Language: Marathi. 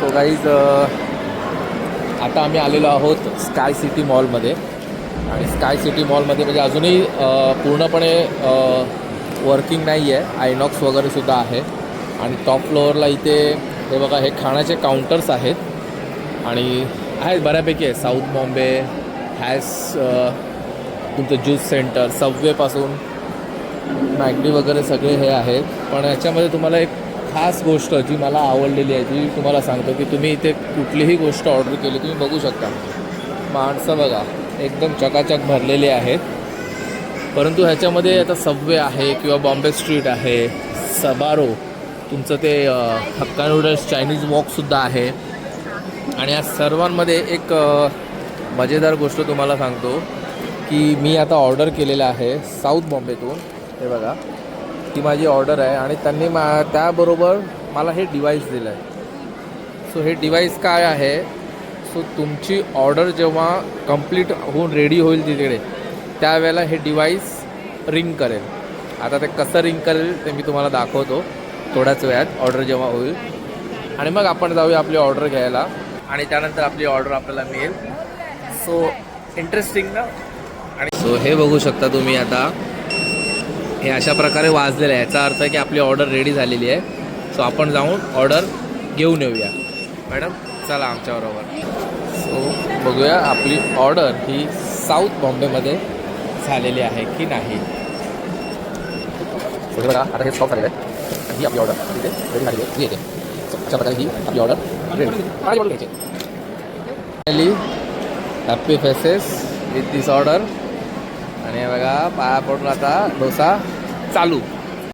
सो गाईज आता आम्ही आलेलो आहोत स्काय सिटी मॉलमध्ये. आणि स्काय सिटी मॉलमध्ये म्हणजे अजूनही पूर्णपणे वर्किंग नाही आहे. आयनॉक्स वगैरेसुद्धा आहे. आणि टॉप फ्लोअरला इथे हे बघा, हे खाण्याचे काउंटर्स आहेत आणि आहेत बऱ्यापैकी आहे. साऊथ बॉम्बे हॅस तुमचं ज्यूस सेंटर, सबवेपासून मॅगडी वगैरे सगळे हे आहेत. पण याच्यामध्ये तुम्हाला एक खास गोष्ट जी मला आवडलेली आहे ती तुम्हाला सांगतो की तुम्ही इथे कुठलीही गोष्ट ऑर्डर केली तुम्ही बघू शकता, माणसं बघा एकदम चकाचक भरलेली आहेत. परंतु ह्याच्यामध्ये आता सबवे आहे किंवा बॉम्बे स्ट्रीट आहे, सबारो तुमचं ते हक्का नूडल्स चायनीज वॉकसुद्धा आहे. आणि या सर्वांमध्ये एक मजेदार गोष्ट तुम्हाला सांगतो की मी आता ऑर्डर केलेलं आहे साऊथ बॉम्बेतून. हे बघा, ती माझी ऑर्डर आहे आणि त्यांनी त्याबरोबर मला हे डिव्हाइस दिलं आहे. सो हे डिव्हाइस काय आहे, सो तुमची ऑर्डर जेव्हा कंप्लीट होऊन रेडी होईल तिकडे त्यावेळेला हे डिव्हाइस रिंग करेल. आता ते कसं रिंग करेल ते मी तुम्हाला दाखवतो थोड्याच वेळात, ऑर्डर जेव्हा होईल. आणि मग आपण जाऊया आपली ऑर्डर घ्यायला आणि त्यानंतर आपली ऑर्डर आपल्याला मिळेल. सो इंटरेस्टिंग ना. आणि सो हे बघू शकता तुम्ही आता, हे अशा प्रकारे वाजलेलं आहे. याचा अर्थ आहे की आपली ऑर्डर रेडी झालेली आहे. सो आपण जाऊन ऑर्डर घेऊन येऊया. मॅडम चला आमच्याबरोबर. सो बघूया आपली ऑर्डर ही साऊथ बॉम्बेमध्ये झालेली आहे की नाही. बघा आता हे स्टॉप झालेलं आहे आणि ही आपली ऑर्डर तिथे रेडी झालेली आहे. येते अशा प्रकारे ही आपली order ready. Finally happy faces with this order. आणि बघा पाया पडून आता डोसा चालू.